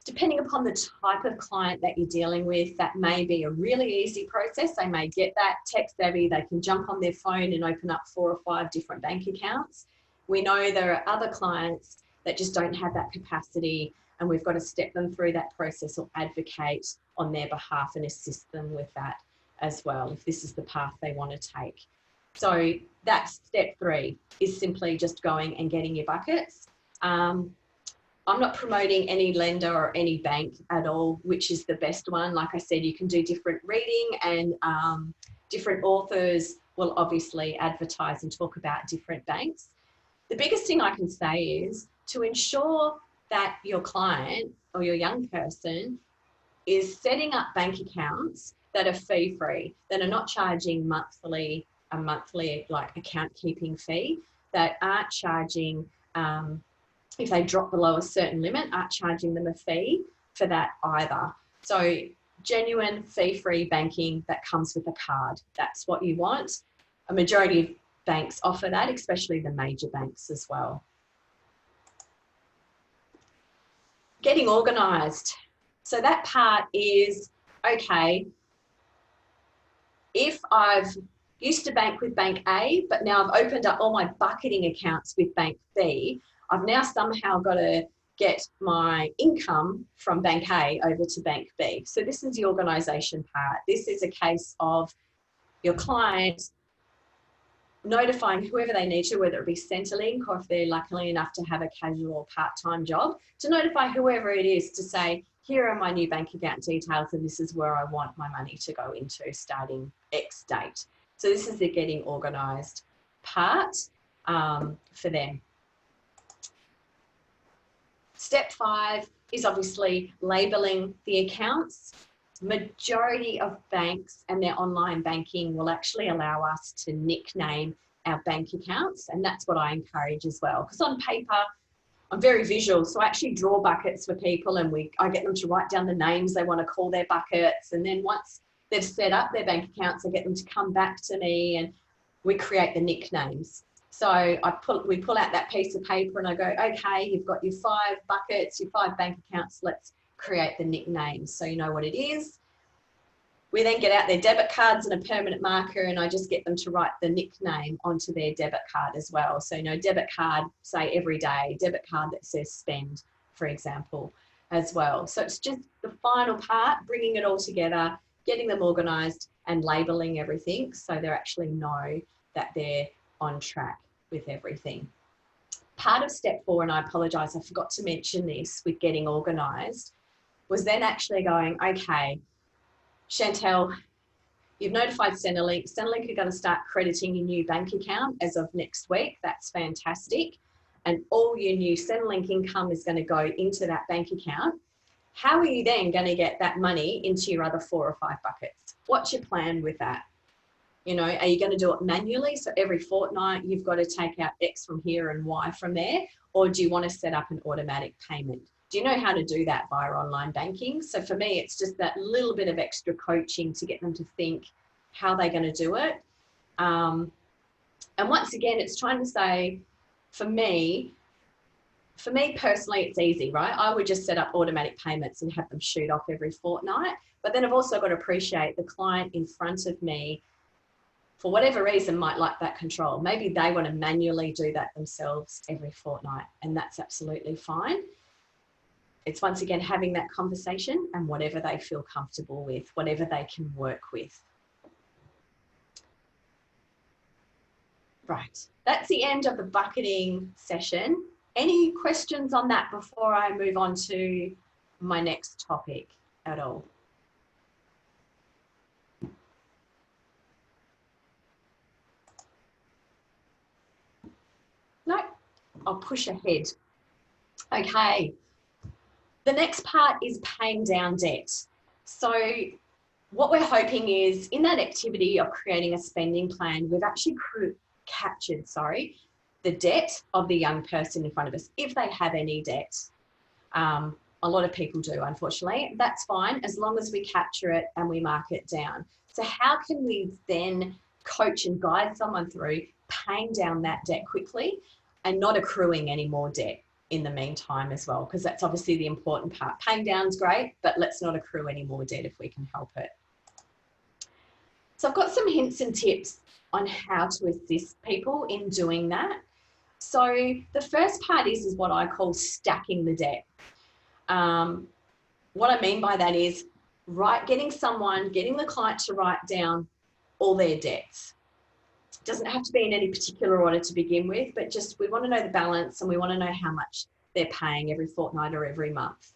Depending upon the type of client that you're dealing with, that may be a really easy process. They may get that tech savvy. They can jump on their phone and open up 4 or 5 different bank accounts. We know there are other clients that just don't have that capacity, and we've got to step them through that process or advocate on their behalf and assist them with that as well, if this is the path they want to take. So that's step 3, is simply just going and getting your buckets. I'm not promoting any lender or any bank at all, which is the best one. Like I said, you can do different reading, and different authors will obviously advertise and talk about different banks. The biggest thing I can say is to ensure that your client or your young person is setting up bank accounts that are fee-free, that are not charging a monthly like account keeping fee, that aren't charging, if they drop below a certain limit, aren't charging them a fee for that either. So genuine fee-free banking that comes with a card, that's what you want. A majority of banks offer that, especially the major banks as well. Getting organised. So that part is, okay, if I've used to bank with Bank A, but now I've opened up all my bucketing accounts with Bank B, I've now somehow got to get my income from Bank A over to Bank B. So this is the organisation part. This is a case of your client notifying whoever they need to, whether it be Centrelink or if they're lucky enough to have a casual part-time job, to notify whoever it is to say, here are my new bank account details and this is where I want my money to go into starting X date. So this is the getting organised part for them. Step 5 is obviously labelling the accounts. Majority of banks and their online banking will actually allow us to nickname our bank accounts, and that's what I encourage as well. Because on paper, I'm very visual, so I actually draw buckets for people and I get them to write down the names they want to call their buckets, and then once they've set up their bank accounts, I get them to come back to me and we create the nicknames. So we pull out that piece of paper and I go, okay, you've got your 5 buckets, your 5 bank accounts, let's create the nicknames so you know what it is. We then get out their debit cards and a permanent marker and I just get them to write the nickname onto their debit card as well. So, debit card, say every day, debit card that says spend, for example, as well. So it's just the final part, bringing it all together, getting them organised and labelling everything so they actually know that they're on track with everything. Part of step 4, and I apologise, I forgot to mention this with getting organised, was then actually going, okay, Chantel, you've notified Centrelink. Centrelink are going to start crediting your new bank account as of next week. That's fantastic. And all your new Centrelink income is going to go into that bank account. How are you then going to get that money into your other 4 or 5 buckets? What's your plan with that? Are you going to do it manually? So every fortnight you've got to take out X from here and Y from there? Or do you want to set up an automatic payment? Do you know how to do that via online banking? So for me, it's just that little bit of extra coaching to get them to think how they're going to do it. And once again, it's trying to say, for me personally, it's easy, right? I would just set up automatic payments and have them shoot off every fortnight. But then I've also got to appreciate the client in front of me, for whatever reason, might like that control. Maybe they want to manually do that themselves every fortnight, and that's absolutely fine. It's once again having that conversation and whatever they feel comfortable with, whatever they can work with. Right, that's the end of the bucketing session. Any questions on that before I move on to my next topic at all? No, I'll push ahead. Okay. The next part is paying down debt. So what we're hoping is in that activity of creating a spending plan, we've actually captured the debt of the young person in front of us, if they have any debt. A lot of people do, unfortunately. That's fine, as long as we capture it and we mark it down. So how can we then coach and guide someone through paying down that debt quickly and not accruing any more debt in the meantime as well, because that's obviously the important part. Paying down is great, but let's not accrue any more debt if we can help it. So I've got some hints and tips on how to assist people in doing that. So the first part is what I call stacking the debt. What I mean by that is getting the client to write down all their debts. Doesn't have to be in any particular order to begin with, but just we want to know the balance and we want to know how much they're paying every fortnight or every month.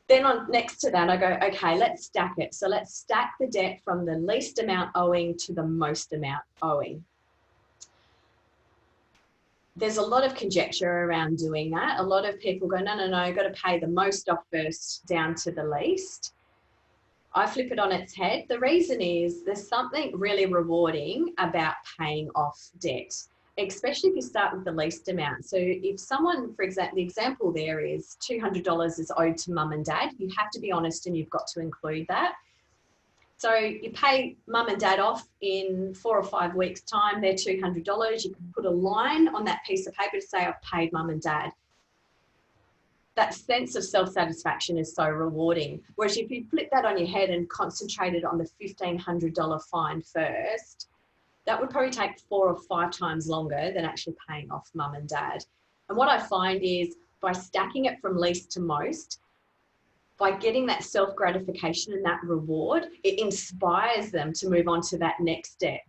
Then next to that, I go, okay, let's stack it. So let's stack the debt from the least amount owing to the most amount owing. There's a lot of conjecture around doing that. A lot of people go, no, you've got to pay the most off first down to the least. I flip it on its head. The reason is there's something really rewarding about paying off debt, especially if you start with the least amount. So if someone, for example, the example there is $200 is owed to mum and dad, you have to be honest and you've got to include that. So you pay mum and dad off in 4 or 5 weeks' time, they're $200. You can put a line on that piece of paper to say, I've paid mum and dad. That sense of self-satisfaction is so rewarding. Whereas if you flip that on your head and concentrated on the $1,500 fine first, that would probably take 4 or 5 times longer than actually paying off mum and dad. And what I find is by stacking it from least to most, by getting that self-gratification and that reward, it inspires them to move on to that next step.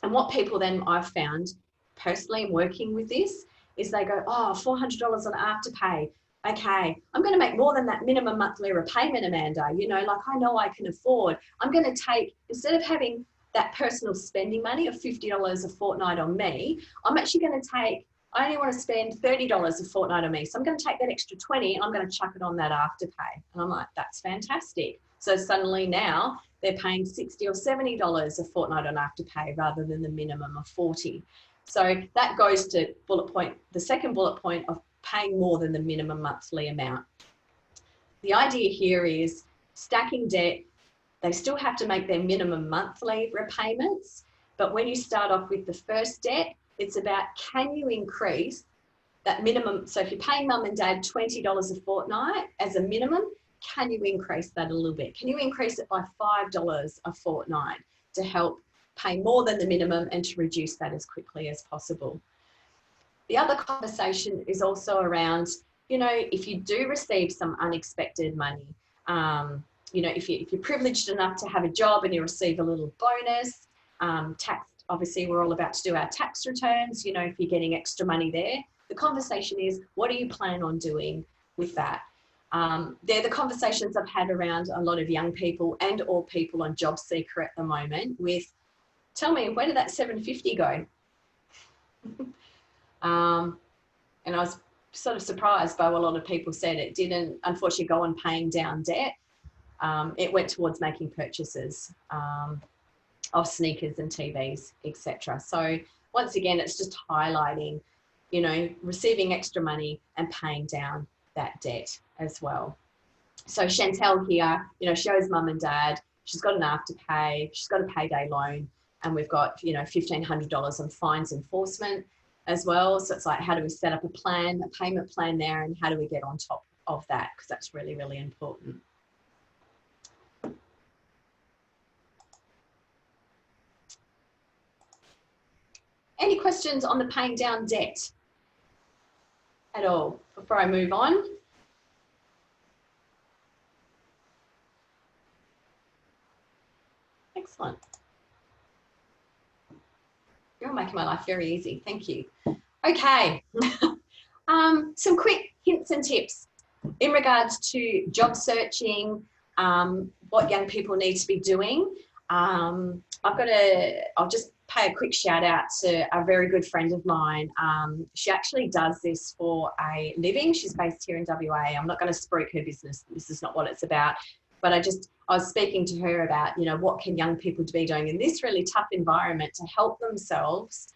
And what people then I've found personally working with this is they go, oh, $400 on Afterpay. Okay, I'm going to make more than that minimum monthly repayment, Amanda. You know, like I know I can afford. I'm going to take, instead of having that personal spending money of $50 a fortnight on me, I'm actually going to take, I only want to spend $30 a fortnight on me. So I'm going to take that extra 20 and I'm going to chuck it on that Afterpay. And I'm like, that's fantastic. So suddenly now they're paying $60 or $70 a fortnight on Afterpay rather than the minimum of 40. So that goes to bullet point, the second bullet point of paying more than the minimum monthly amount. The idea here is stacking debt. They still have to make their minimum monthly repayments. But when you start off with the first debt, it's about, can you increase that minimum? So if you're paying mum and dad $20 a fortnight as a minimum, can you increase that a little bit? Can you increase it by $5 a fortnight to help pay more than the minimum and to reduce that as quickly as possible? The other conversation is also around, you know, if you do receive some unexpected money, you know, if you're privileged enough to have a job and you receive a little bonus, tax, obviously we're all about to do our tax returns, you know, if you're getting extra money there, the conversation is, what do you plan on doing with that? They're the conversations I've had around a lot of young people and or people on JobSeeker at the moment with, tell me, where did that $750 go? And I was sort of surprised by what a lot of people said. It didn't, unfortunately, go on paying down debt. It went towards making purchases of sneakers and TVs, etc. So once again, it's just highlighting, you know, receiving extra money and paying down that debt as well. So Chantel here, you know, shows mum and dad, she's got an Afterpay, she's got a payday loan, and we've got, you know, $1,500 on fines enforcement as well. So it's like, how do we set up a plan, a payment plan there, and how do we get on top of that? Because that's really, really important. Any questions on the paying down debt at all before I move on? Excellent. You're making my life very easy. Thank you. Okay. Some quick hints and tips in regards to job searching, what young people need to be doing. I'll just pay a quick shout out to a very good friend of mine. She actually does this for a living. She's based here in WA. I'm not going to spruik her business. This is not what it's about. But I was speaking to her about, you know, what can young people be doing in this really tough environment to help themselves,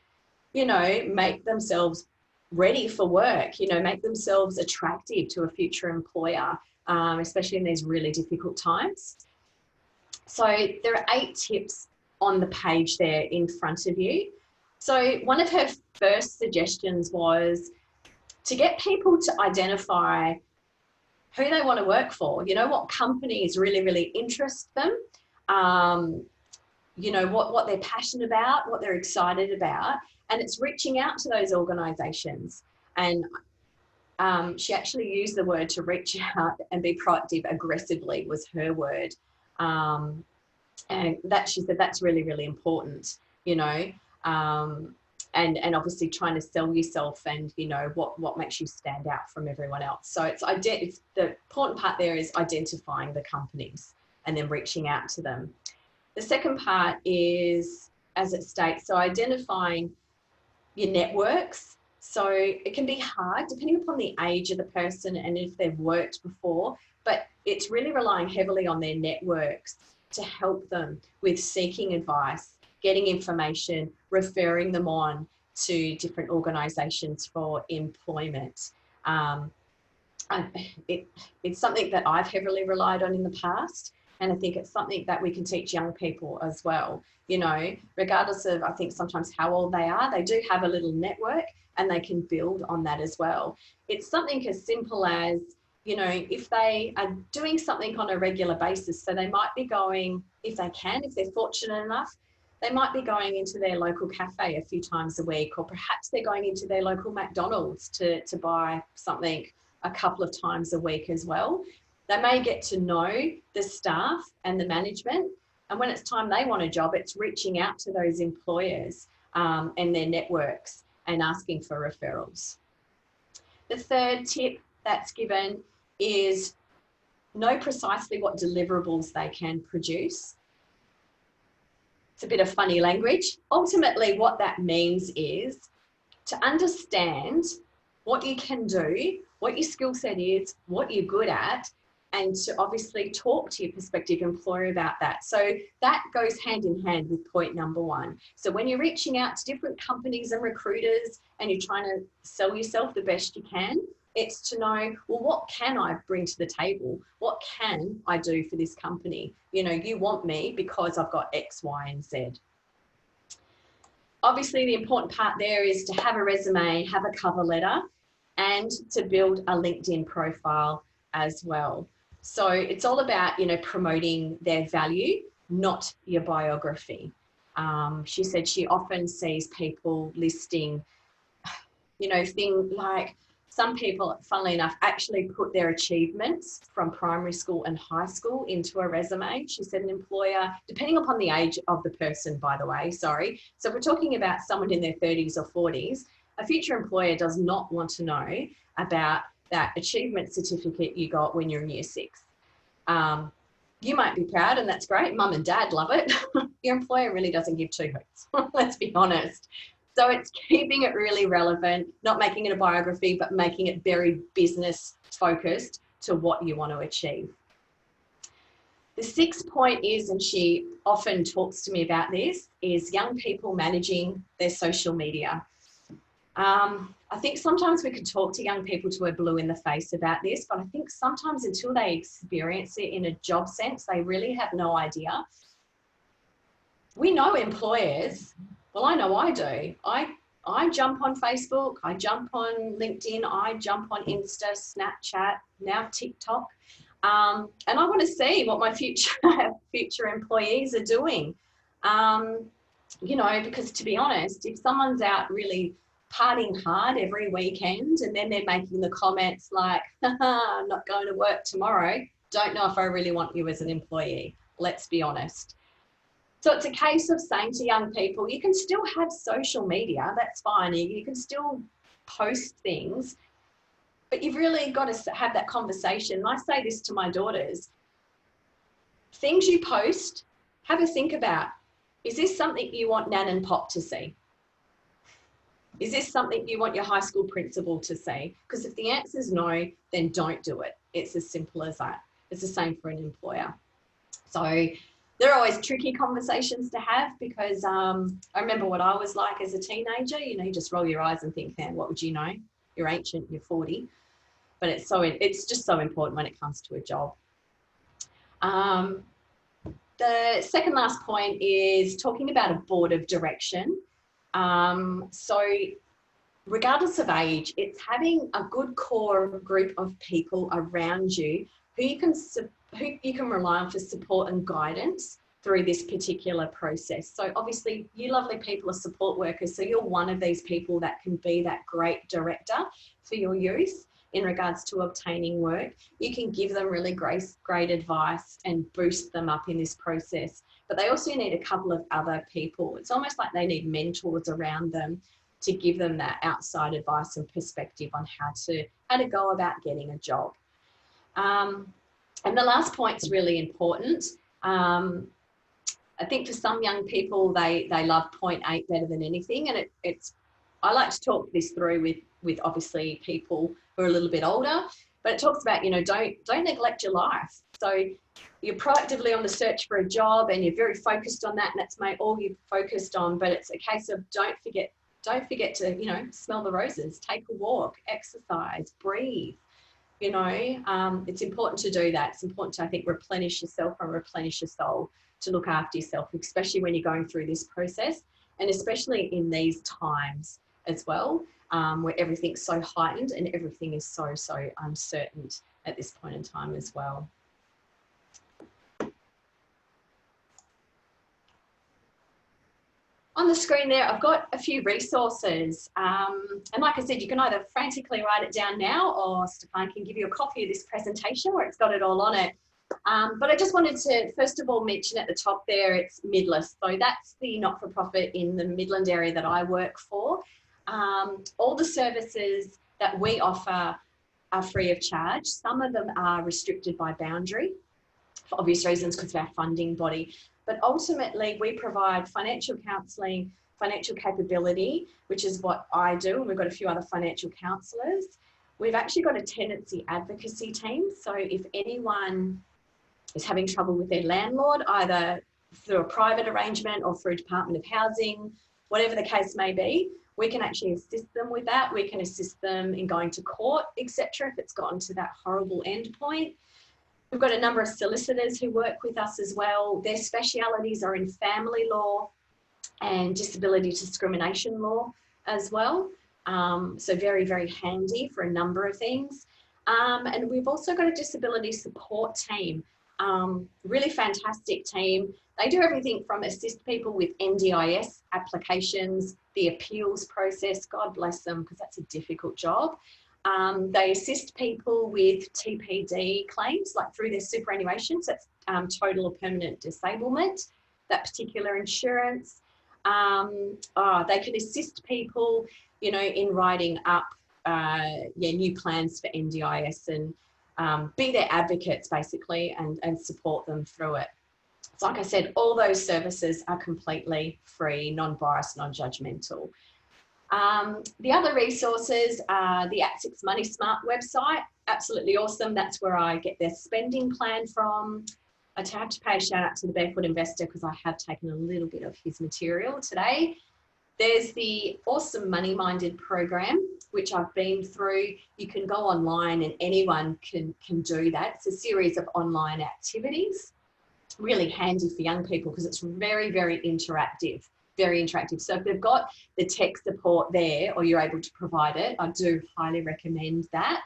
you know, make themselves ready for work, you know, make themselves attractive to a future employer, especially in these really difficult times. So there are 8 tips on the page there in front of you. So one of her first suggestions was to get people to identify who they want to work for, you know, what companies really, really interest them, you know, what they're passionate about, what they're excited about, and it's reaching out to those organisations. And she actually used the word to reach out and be proactive aggressively was her word. And that, she said, that's really, really important, you know, and obviously trying to sell yourself and, you know, what makes you stand out from everyone else. So it's the important part there is identifying the companies and then reaching out to them. The second part is, as it states, so identifying your networks. So it can be hard depending upon the age of the person and if they've worked before, but it's really relying heavily on their networks to help them with seeking advice, getting information, referring them on to different organisations for employment. It's something that I've heavily relied on in the past. And I think it's something that we can teach young people as well, you know, regardless of, I think sometimes how old they are, they do have a little network and they can build on that as well. It's something as simple as, you know, if they are doing something on a regular basis, so they might be going, if they can, if they're fortunate enough, they might be going into their local cafe a few times a week, or perhaps they're going into their local McDonald's to buy something a couple of times a week as well. They may get to know the staff and the management, and when it's time they want a job, it's reaching out to those employers and their networks and asking for referrals. The third tip that's given is know precisely what deliverables they can produce. It's a bit of funny language. Ultimately, what that means is to understand what you can do, what your skill set is, what you're good at, and to obviously talk to your prospective employer about that. So that goes hand in hand with point number one. So when you're reaching out to different companies and recruiters and you're trying to sell yourself the best you can, it's to know, well, what can I bring to the table? What can I do for this company? You know, you want me because I've got X, Y, and Z. Obviously, the important part there is to have a resume, have a cover letter, and to build a LinkedIn profile as well. So it's all about, you know, promoting their value, not your biography. She said she often sees people listing, you know, things like some people, funnily enough, actually put their achievements from primary school and high school into a resume. She said an employer, depending upon the age of the person, by the way, sorry. So if we're talking about someone in their 30s or 40s, a future employer does not want to know about that achievement certificate you got when you're in year 6. You might be proud, and that's great. Mum and dad love it. Your employer really doesn't give two hoots. Let's be honest. So it's keeping it really relevant, not making it a biography, but making it very business focused to what you want to achieve. The 6th point is, and she often talks to me about this, is young people managing their social media. I think sometimes we can talk to young people till we're blue in the face about this, but I think sometimes until they experience it in a job sense, they really have no idea. We know employers, well, I know I do. I jump on Facebook, I jump on LinkedIn, I jump on Insta, Snapchat, now TikTok, and I want to see what my future employees are doing. You know, because to be honest, if someone's out really partying hard every weekend and then they're making the comments like, I'm not going to work tomorrow, don't know if I really want you as an employee. Let's be honest. So it's a case of saying to young people, you can still have social media, that's fine. You can still post things, but you've really got to have that conversation. And I say this to my daughters, things you post, have a think about, is this something you want Nan and Pop to see? Is this something you want your high school principal to see? Because if the answer is no, then don't do it. It's as simple as that. It's the same for an employer. So they're always tricky conversations to have because I remember what I was like as a teenager. You know, you just roll your eyes and think, man, what would you know? You're ancient, you're 40. But it's just so important when it comes to a job. The second last point is talking about a board of direction. So regardless of age, it's having a good core group of people around you who you can rely on for support and guidance through this particular process. So obviously you lovely people are support workers, so you're one of these people that can be that great director for your youth in regards to obtaining work. You can give them really great advice and boost them up in this process. But they also need a couple of other people. It's almost like they need mentors around them to give them that outside advice and perspective on how to go about getting a job. And the last point's really important. I think for some young people, they love point 8 better than anything. And I like to talk this through with obviously people who are a little bit older, but it talks about, you know, don't neglect your life. So you're proactively on the search for a job and you're very focused on that, and that's all you're focused on. But it's a case of don't forget to, you know, smell the roses, take a walk, exercise, breathe. You know, it's important to do that. It's important to, I think, replenish yourself and replenish your soul, to look after yourself, especially when you're going through this process, and especially in these times as well, where everything's so heightened and everything is so uncertain at this point in time as well. On the screen there, I've got a few resources. And like I said, you can either frantically write it down now, or Stefan can give you a copy of this presentation where it's got it all on it. But I just wanted to, first of all, mention at the top there, it's MIDLAS. So that's the not-for-profit in the Midland area that I work for. All the services that we offer are free of charge. Some of them are restricted by boundary, for obvious reasons, because of our funding body. But ultimately, we provide financial counselling, financial capability, which is what I do, and we've got a few other financial counsellors. We've actually got a tenancy advocacy team. So if anyone is having trouble with their landlord, either through a private arrangement or through Department of Housing, whatever the case may be, we can actually assist them with that. We can assist them in going to court, etc., if it's gotten to that horrible end point. We've got a number of solicitors who work with us as well. Their specialities are in family law and disability discrimination law as well. So very, very handy for a number of things. And we've also got a disability support team, really fantastic team. They do everything from assist people with NDIS applications, the appeals process, God bless them, because that's a difficult job. They assist people with TPD claims, like through their superannuation, so that's total or permanent disablement, that particular insurance. They can assist people, you know, in writing up new plans for NDIS and be their advocates basically, and support them through it. So like I said, all those services are completely free, non-biased, non-judgmental. The other resources are the ATSIC's Money Smart website, absolutely awesome. That's where I get their spending plan from. I have to pay a shout out to the Barefoot Investor because I have taken a little bit of his material today. There's the awesome Money Minded program, which I've been through. You can go online and anyone can do that. It's a series of online activities, really handy for young people because it's very, very interactive. Very interactive. So if they've got the tech support there, or you're able to provide it, I do highly recommend that.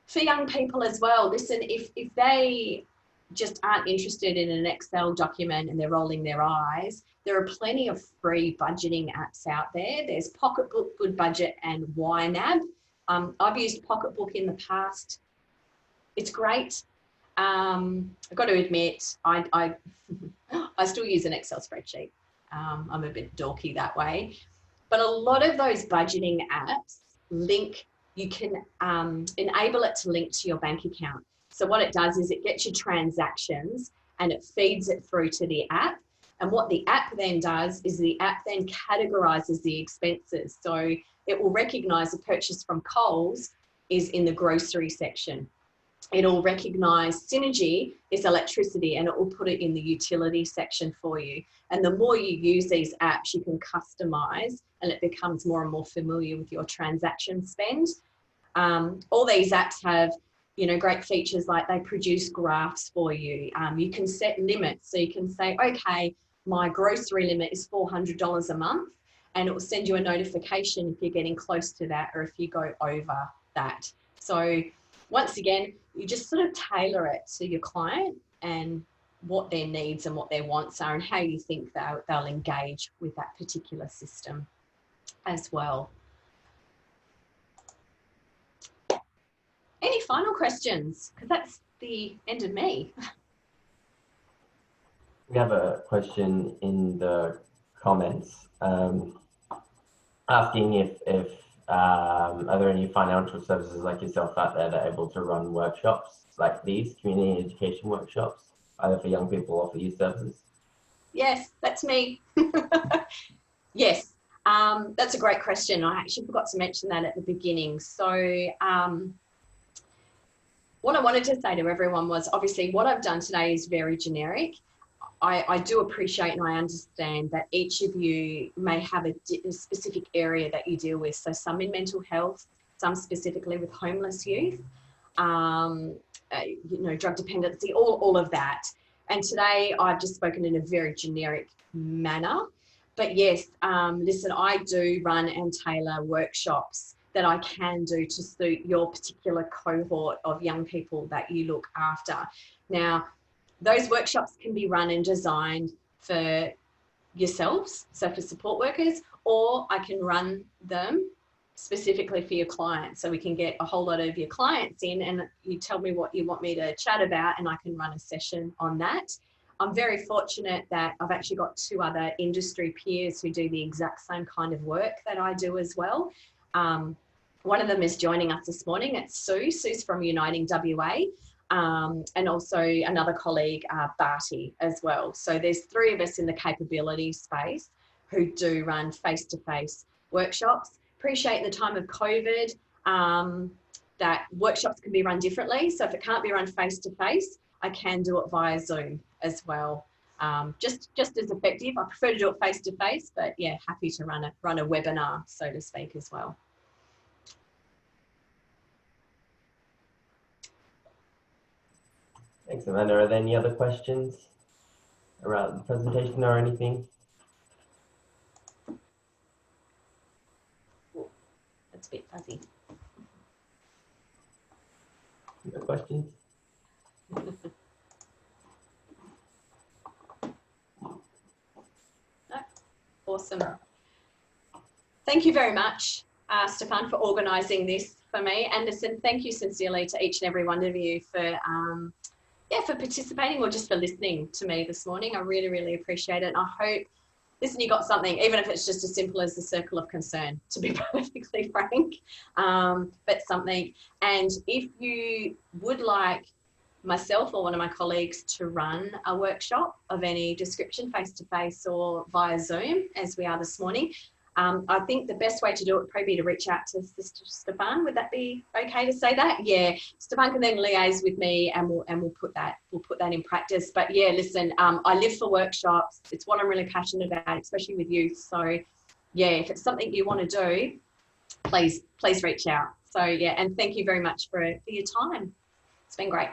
For young people as well, listen, if they just aren't interested in an Excel document and they're rolling their eyes, there are plenty of free budgeting apps out there. There's Pocketbook, Good Budget, and YNAB. I've used Pocketbook in the past. It's great. I've got to admit, I still use an Excel spreadsheet. I'm a bit dorky that way, but a lot of those budgeting apps you can enable it to link to your bank account. So what it does is it gets your transactions and it feeds it through to the app. And what the app then does is the app then categorizes the expenses. So it will recognize a purchase from Coles is in the grocery section. It'll recognize Synergy is electricity and it will put it in the utility section for you. And the more you use these apps, you can customize and it becomes more and more familiar with your transaction spend. All these apps have, you know, great features like they produce graphs for you. You can set limits. So you can say, okay, my grocery limit is $400 a month, and it will send you a notification if you're getting close to that or if you go over that. So once again, you just sort of tailor it to your client and what their needs and what their wants are and how you think they'll engage with that particular system as well. Any final questions? Because that's the end of me. We have a question in the comments asking if are there any financial services like yourself out there that are able to run workshops like these, community education workshops, either for young people or for youth services? Yes, that's me. Yes, that's a great question. I actually forgot to mention that at the beginning. So what I wanted to say to everyone was, obviously what I've done today is very generic. I do appreciate and I understand that each of you may have a specific area that you deal with. So some in mental health, some specifically with homeless youth. drug dependency, all of that. And today I've just spoken in a very generic manner. But yes, listen, I do run and tailor workshops that I can do to suit your particular cohort of young people that you look after. Now, those workshops can be run and designed for yourselves, so for support workers, or I can run them specifically for your clients. So we can get a whole lot of your clients in and you tell me what you want me to chat about and I can run a session on that. I'm very fortunate that I've actually got 2 other industry peers who do the exact same kind of work that I do as well. One of them is joining us this morning. It's Sue. Sue's from Uniting WA. And also another colleague, Barty, as well. So there's 3 of us in the capability space who do run face-to-face workshops. Appreciate the time of COVID, that workshops can be run differently. So if it can't be run face-to-face, I can do it via Zoom as well. Just as effective. I prefer to do it face-to-face, but yeah, happy to run a webinar, so to speak, as well. Thanks, Amanda. Are there any other questions around the presentation or anything? That's a bit fuzzy. No questions? No? Awesome. Thank you very much, Stefan, for organising this for me. And listen, thank you sincerely to each and every one of you for for participating or just for listening to me this morning. I really, really appreciate it. And I hope, listen, you got something, even if it's just as simple as the circle of concern, to be perfectly frank, but something. And if you would like myself or one of my colleagues to run a workshop of any description, face-to-face or via Zoom, as we are this morning, I think the best way to do it would probably be to reach out to Stefan. Would that be okay to say that? Yeah, Stefan can then liaise with me and we'll put that in practice. But yeah, listen, I live for workshops. It's what I'm really passionate about, especially with youth. So yeah, if it's something you want to do, please reach out. So yeah, and thank you very much for your time. It's been great.